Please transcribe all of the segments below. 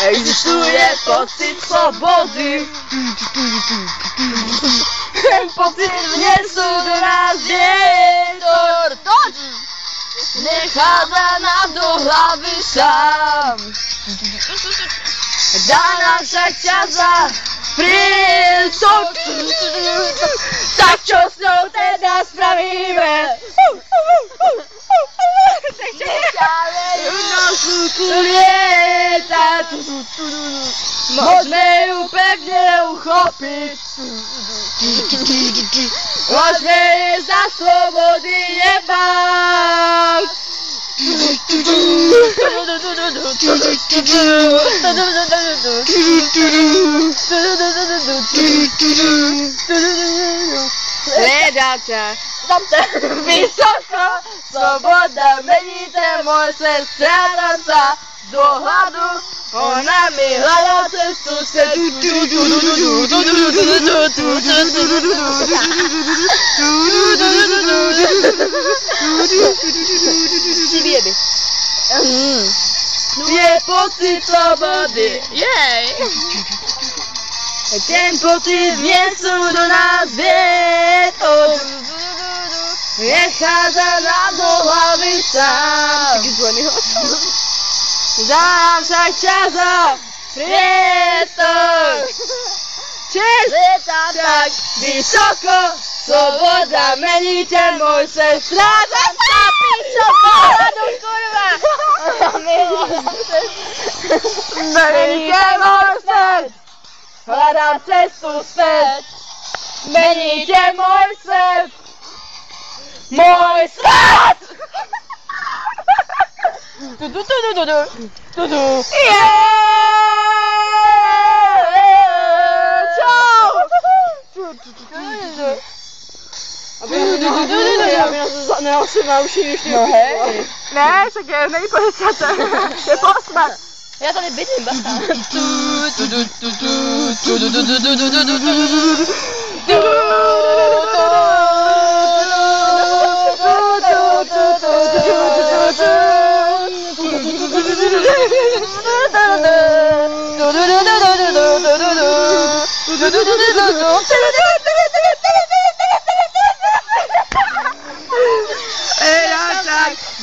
Existuje pocit slobody. Ten pocit vnesú do nás vietor. Nechádza nám do hlavy sám. Dá nám však čas a priestor. Tak čo s ňou teda spravíme? Necháme ju na vzduchu lietať. Môžeme ju pevne uchopiť. Môžeme jej za slobody nebáť. Hľadám ťa vysoko, sloboda mení ten môj svet, strácam sa do hladu, ona mi hľadá cestu svet. Je pocit slobody, ten pocit vnesú do nás vietor. Nechádza nám do hlavy sám. Dá nám však čas a priestor. Lietam tak vysoko, sloboda mení ten môj svet. Strácam sa pičo do hľadu, kurva. Mení ten môj svet. Hľadám cestu späť. Meníte môj svet. Môj svet! Čau! Aby nás se naučili ještě. No hej. Ne, však není po 10. Je po 8. Já tady bydlím, bacha.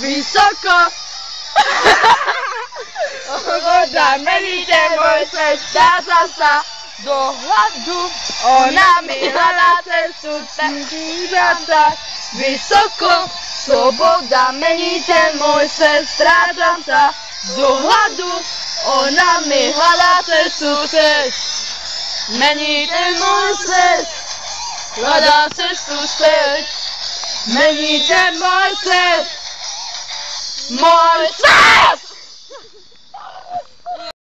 Vysoko. Voda mení ten môj svet, strácam sa do hladu. Ona mi hľadá cestu, tak dívam sa vysoko. Sloboda mení ten môj svet, strácam sa do hladu. Ona mi hľadá cestu späť. Mení ten môj svet, hľadá cestu späť. Mení ten môj svet. Môj svet!